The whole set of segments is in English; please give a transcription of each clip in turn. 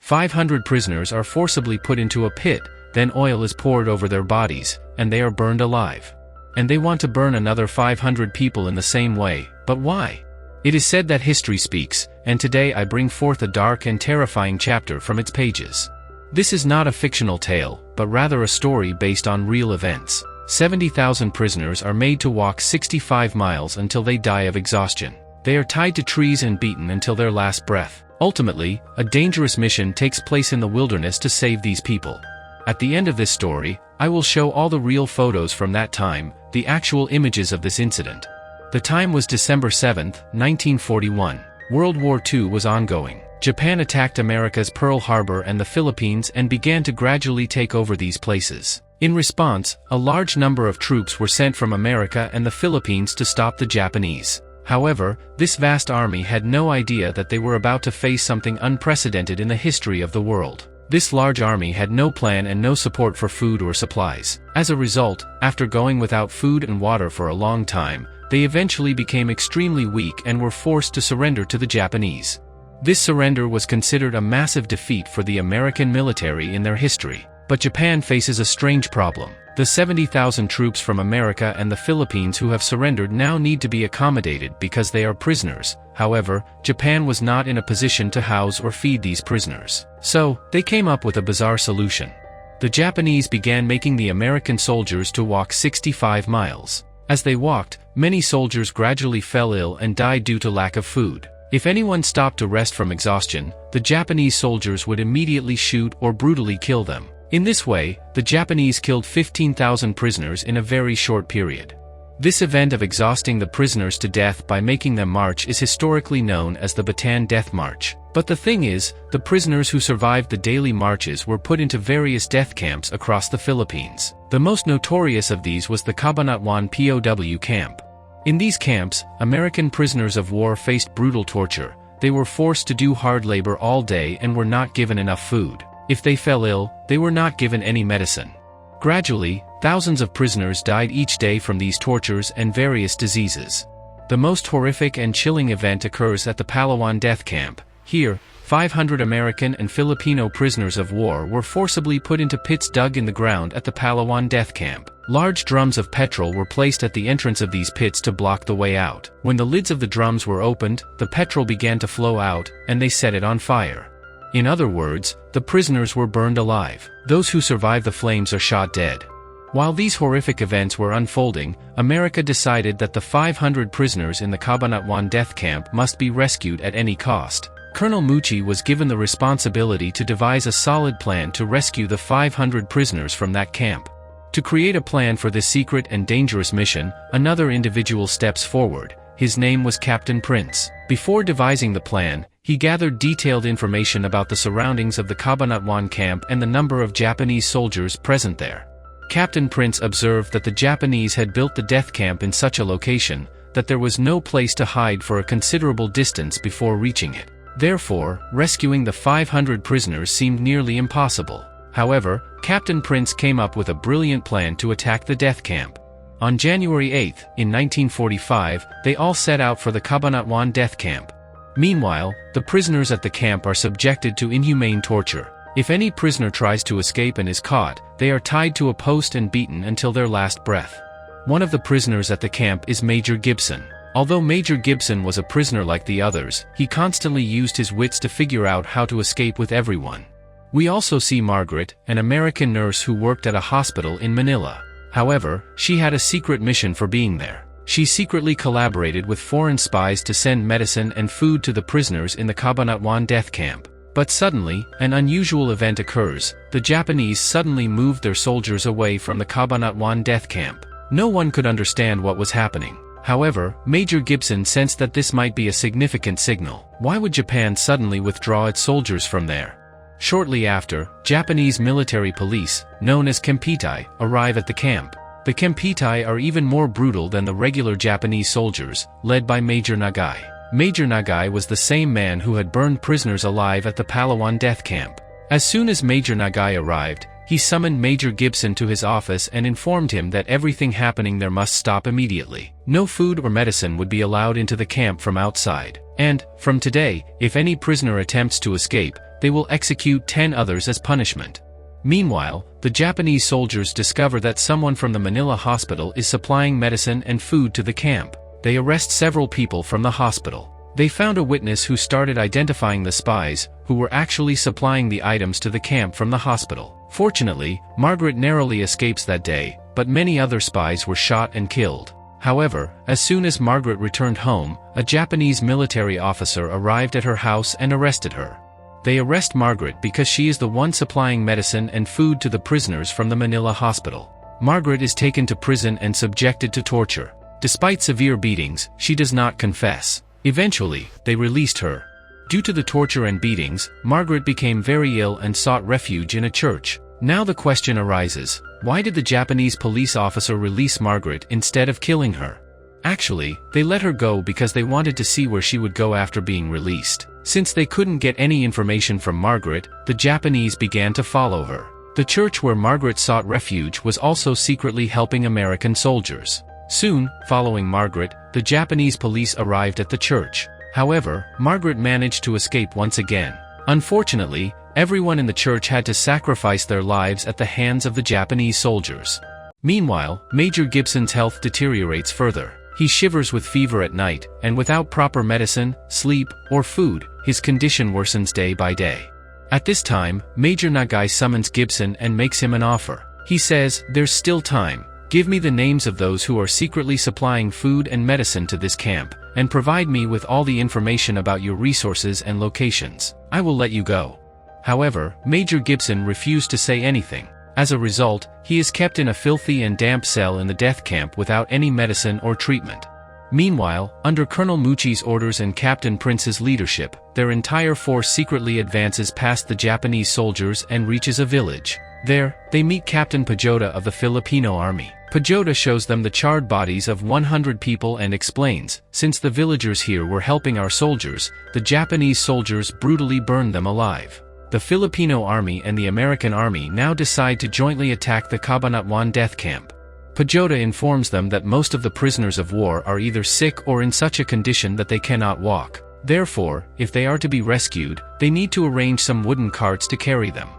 500 prisoners are forcibly put into a pit, then oil is poured over their bodies, and they are burned alive. And they want to burn another 500 people in the same way, but why? It is said that history speaks, and today I bring forth a dark and terrifying chapter from its pages. This is not a fictional tale, but rather a story based on real events. 70,000 prisoners are made to walk 65 miles until they die of exhaustion. They are tied to trees and beaten until their last breath. Ultimately, a dangerous mission takes place in the wilderness to save these people. At the end of this story, I will show all the real photos from that time, the actual images of this incident. The time was December 7, 1941. World War II was ongoing. Japan attacked America's Pearl Harbor and the Philippines and began to gradually take over these places. In response, a large number of troops were sent from America and the Philippines to stop the Japanese. However, this vast army had no idea that they were about to face something unprecedented in the history of the world. This large army had no plan and no support for food or supplies. As a result, after going without food and water for a long time, they eventually became extremely weak and were forced to surrender to the Japanese. This surrender was considered a massive defeat for the American military in their history. But Japan faces a strange problem. The 70,000 troops from America and the Philippines who have surrendered now need to be accommodated because they are prisoners. However, Japan was not in a position to house or feed these prisoners. So, they came up with a bizarre solution. The Japanese began making the American soldiers to walk 65 miles. As they walked, many soldiers gradually fell ill and died due to lack of food. If anyone stopped to rest from exhaustion, the Japanese soldiers would immediately shoot or brutally kill them. In this way, the Japanese killed 15,000 prisoners in a very short period. This event of exhausting the prisoners to death by making them march is historically known as the Bataan Death March. But the thing is, the prisoners who survived the daily marches were put into various death camps across the Philippines. The most notorious of these was the Cabanatuan POW camp. In these camps, American prisoners of war faced brutal torture. They were forced to do hard labor all day and were not given enough food. If they fell ill, they were not given any medicine. Gradually, thousands of prisoners died each day from these tortures and various diseases. The most horrific and chilling event occurs at the Palawan death camp. Here, 500 American and Filipino prisoners of war were forcibly put into pits dug in the ground at the Palawan death camp. Large drums of petrol were placed at the entrance of these pits to block the way out. When the lids of the drums were opened, the petrol began to flow out, and they set it on fire. In other words, the prisoners were burned alive. Those who survived the flames are shot dead. While these horrific events were unfolding, America decided that the 500 prisoners in the Cabanatuan death camp must be rescued at any cost. Colonel Mucci was given the responsibility to devise a solid plan to rescue the 500 prisoners from that camp. To create a plan for this secret and dangerous mission, another individual steps forward. His name was Captain Prince. Before devising the plan, he gathered detailed information about the surroundings of the Cabanatuan camp and the number of Japanese soldiers present there. Captain Prince observed that the Japanese had built the death camp in such a location that there was no place to hide for a considerable distance before reaching it. Therefore, rescuing the 500 prisoners seemed nearly impossible. However, Captain Prince came up with a brilliant plan to attack the death camp. On January 8, in 1945, they all set out for the Cabanatuan death camp. Meanwhile, the prisoners at the camp are subjected to inhumane torture. If any prisoner tries to escape and is caught, they are tied to a post and beaten until their last breath. One of the prisoners at the camp is Major Gibson. Although Major Gibson was a prisoner like the others, he constantly used his wits to figure out how to escape with everyone. We also see Margaret, an American nurse who worked at a hospital in Manila. However, she had a secret mission for being there. She secretly collaborated with foreign spies to send medicine and food to the prisoners in the Cabanatuan death camp. But suddenly, an unusual event occurs. The Japanese suddenly moved their soldiers away from the Cabanatuan death camp. No one could understand what was happening. However, Major Gibson sensed that this might be a significant signal. Why would Japan suddenly withdraw its soldiers from there? Shortly after, Japanese military police, known as Kempeitai, arrive at the camp. The Kempeitai are even more brutal than the regular Japanese soldiers, led by Major Nagai. Major Nagai was the same man who had burned prisoners alive at the Palawan death camp. As soon as Major Nagai arrived, he summoned Major Gibson to his office and informed him that everything happening there must stop immediately. No food or medicine would be allowed into the camp from outside. And, from today, if any prisoner attempts to escape, they will execute 10 others as punishment. Meanwhile, the Japanese soldiers discover that someone from the Manila hospital is supplying medicine and food to the camp. They arrest several people from the hospital. They found a witness who started identifying the spies, who were actually supplying the items to the camp from the hospital. Fortunately, Margaret narrowly escapes that day, but many other spies were shot and killed. However, as soon as Margaret returned home, a Japanese military officer arrived at her house and arrested her. They arrest Margaret because she is the one supplying medicine and food to the prisoners from the Manila hospital. Margaret is taken to prison and subjected to torture. Despite severe beatings, she does not confess. Eventually, they released her. Due to the torture and beatings, Margaret became very ill and sought refuge in a church. Now the question arises, why did the Japanese police officer release Margaret instead of killing her? Actually, they let her go because they wanted to see where she would go after being released. Since they couldn't get any information from Margaret, the Japanese began to follow her. The church where Margaret sought refuge was also secretly helping American soldiers. Soon, following Margaret, the Japanese police arrived at the church. However, Margaret managed to escape once again. Unfortunately, everyone in the church had to sacrifice their lives at the hands of the Japanese soldiers. Meanwhile, Major Gibson's health deteriorates further. He shivers with fever at night, and without proper medicine, sleep, or food, his condition worsens day by day. At this time, Major Nagai summons Gibson and makes him an offer. He says, "There's still time. Give me the names of those who are secretly supplying food and medicine to this camp, and provide me with all the information about your resources and locations. I will let you go." However, Major Gibson refused to say anything. As a result, he is kept in a filthy and damp cell in the death camp without any medicine or treatment. Meanwhile, under Colonel Mucci's orders and Captain Prince's leadership, their entire force secretly advances past the Japanese soldiers and reaches a village. There, they meet Captain Pajota of the Filipino army. Pajota shows them the charred bodies of 100 people and explains, since the villagers here were helping our soldiers, the Japanese soldiers brutally burned them alive. The Filipino army and the American army now decide to jointly attack the Cabanatuan death camp. Pajota informs them that most of the prisoners of war are either sick or in such a condition that they cannot walk. Therefore, if they are to be rescued, they need to arrange some wooden carts to carry them.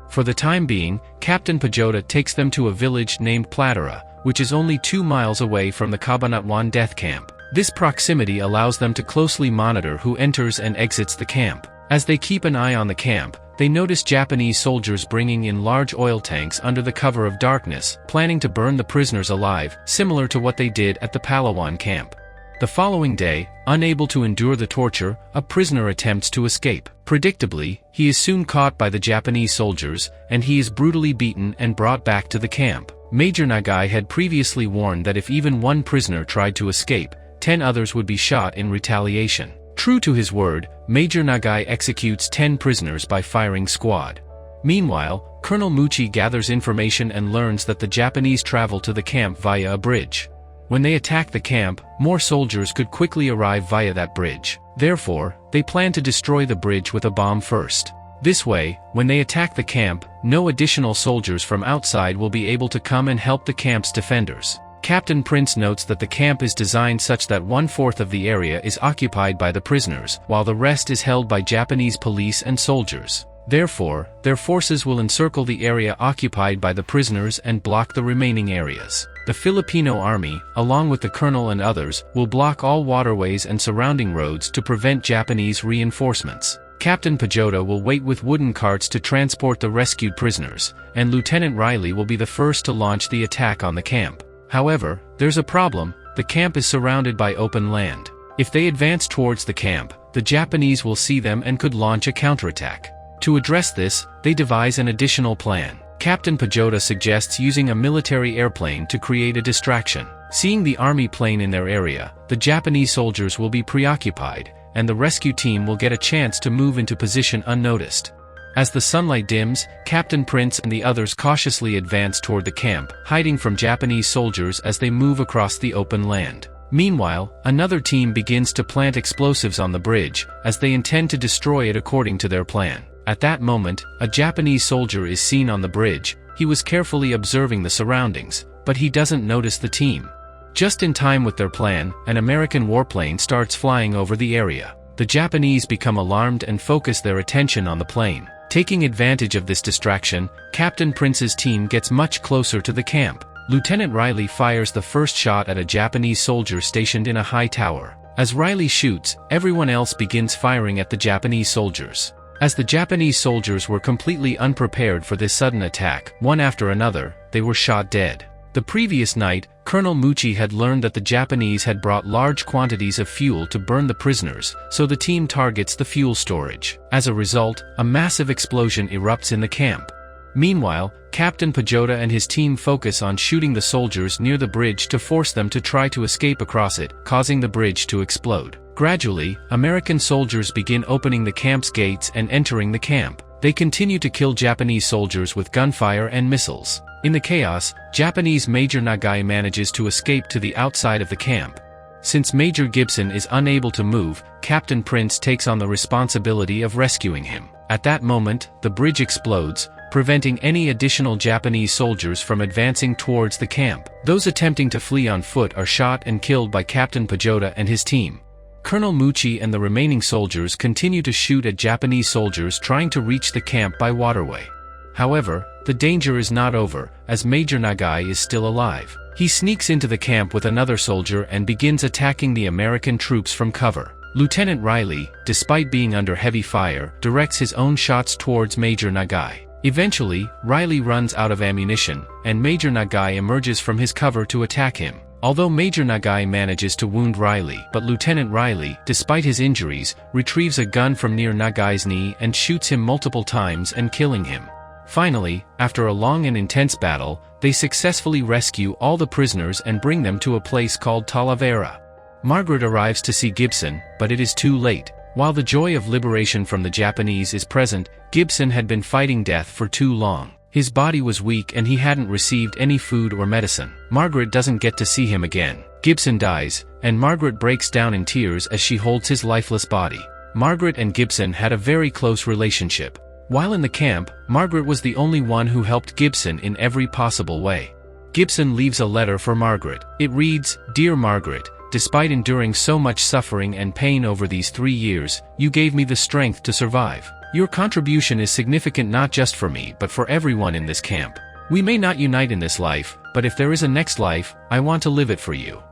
For the time being, Captain Pajota takes them to a village named Platera, which is only 2 miles away from the Cabanatuan death camp. This proximity allows them to closely monitor who enters and exits the camp. As they keep an eye on the camp, they notice Japanese soldiers bringing in large oil tanks under the cover of darkness, planning to burn the prisoners alive, similar to what they did at the Palawan camp. The following day, unable to endure the torture, a prisoner attempts to escape. Predictably, he is soon caught by the Japanese soldiers, and he is brutally beaten and brought back to the camp. Major Nagai had previously warned that if even one prisoner tried to escape, 10 others would be shot in retaliation. True to his word, Major Nagai executes 10 prisoners by firing squad. Meanwhile, Colonel Mucci gathers information and learns that the Japanese travel to the camp via a bridge. When they attack the camp, more soldiers could quickly arrive via that bridge. Therefore, they plan to destroy the bridge with a bomb first. This way, when they attack the camp, no additional soldiers from outside will be able to come and help the camp's defenders. Captain Prince notes that the camp is designed such that 1/4 of the area is occupied by the prisoners, while the rest is held by Japanese police and soldiers. Therefore, their forces will encircle the area occupied by the prisoners and block the remaining areas. The Filipino army, along with the colonel and others, will block all waterways and surrounding roads to prevent Japanese reinforcements. Captain Pajota will wait with wooden carts to transport the rescued prisoners, and Lieutenant Riley will be the first to launch the attack on the camp. However, there's a problem: the camp is surrounded by open land. If they advance towards the camp, the Japanese will see them and could launch a counterattack. To address this, they devise an additional plan. Captain Pajota suggests using a military airplane to create a distraction. Seeing the army plane in their area, the Japanese soldiers will be preoccupied, and the rescue team will get a chance to move into position unnoticed. As the sunlight dims, Captain Prince and the others cautiously advance toward the camp, hiding from Japanese soldiers as they move across the open land. Meanwhile, another team begins to plant explosives on the bridge, as they intend to destroy it according to their plan. At that moment, a Japanese soldier is seen on the bridge. He was carefully observing the surroundings, but he doesn't notice the team. Just in time with their plan, an American warplane starts flying over the area. the Japanese become alarmed and focus their attention on the plane. Taking advantage of this distraction, Captain Prince's team gets much closer to the camp. Lieutenant Riley fires the first shot at a Japanese soldier stationed in a high tower. As Riley shoots, everyone else begins firing at the Japanese soldiers. As the Japanese soldiers were completely unprepared for this sudden attack, one after another, they were shot dead. The previous night, Colonel Mucci had learned that the Japanese had brought large quantities of fuel to burn the prisoners, so the team targets the fuel storage. As a result, a massive explosion erupts in the camp. Meanwhile, Captain Pajota and his team focus on shooting the soldiers near the bridge to force them to try to escape across it, causing the bridge to explode. Gradually, American soldiers begin opening the camp's gates and entering the camp. They continue to kill Japanese soldiers with gunfire and missiles. In the chaos, Japanese Major Nagai manages to escape to the outside of the camp. Since Major Gibson is unable to move, Captain Prince takes on the responsibility of rescuing him. At that moment, the bridge explodes, preventing any additional Japanese soldiers from advancing towards the camp. Those attempting to flee on foot are shot and killed by Captain Pajota and his team. Colonel Mucci and the remaining soldiers continue to shoot at Japanese soldiers trying to reach the camp by waterway. However, the danger is not over, as Major Nagai is still alive. He sneaks into the camp with another soldier and begins attacking the American troops from cover. Lieutenant Riley, despite being under heavy fire, directs his own shots towards Major Nagai. Eventually, Riley runs out of ammunition, and Major Nagai emerges from his cover to attack him. Although Major Nagai manages to wound Riley, but Lieutenant Riley, despite his injuries, retrieves a gun from near Nagai's knee and shoots him multiple times and killing him. Finally, after a long and intense battle, they successfully rescue all the prisoners and bring them to a place called Talavera. Margaret arrives to see Gibson, but it is too late. While the joy of liberation from the Japanese is present, Gibson had been fighting death for too long. His body was weak and he hadn't received any food or medicine. Margaret doesn't get to see him again. Gibson dies, and Margaret breaks down in tears as she holds his lifeless body. Margaret and Gibson had a very close relationship. While in the camp, Margaret was the only one who helped Gibson in every possible way. Gibson leaves a letter for Margaret. It reads, "Dear Margaret, despite enduring so much suffering and pain over these 3 years, you gave me the strength to survive. Your contribution is significant not just for me but for everyone in this camp. We may not unite in this life, but if there is a next life, I want to live it for you."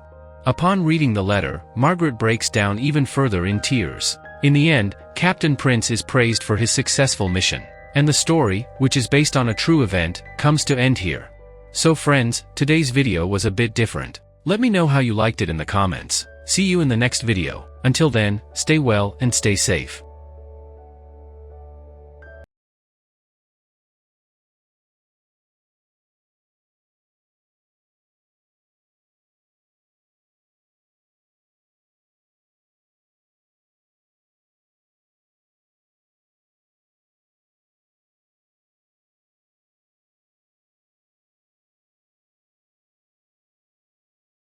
Upon reading the letter, Margaret breaks down even further in tears. In the end, Captain Prince is praised for his successful mission. And the story, which is based on a true event, comes to end here. So friends, today's video was a bit different. Let me know how you liked it in the comments. See you in the next video. Until then, stay well and stay safe.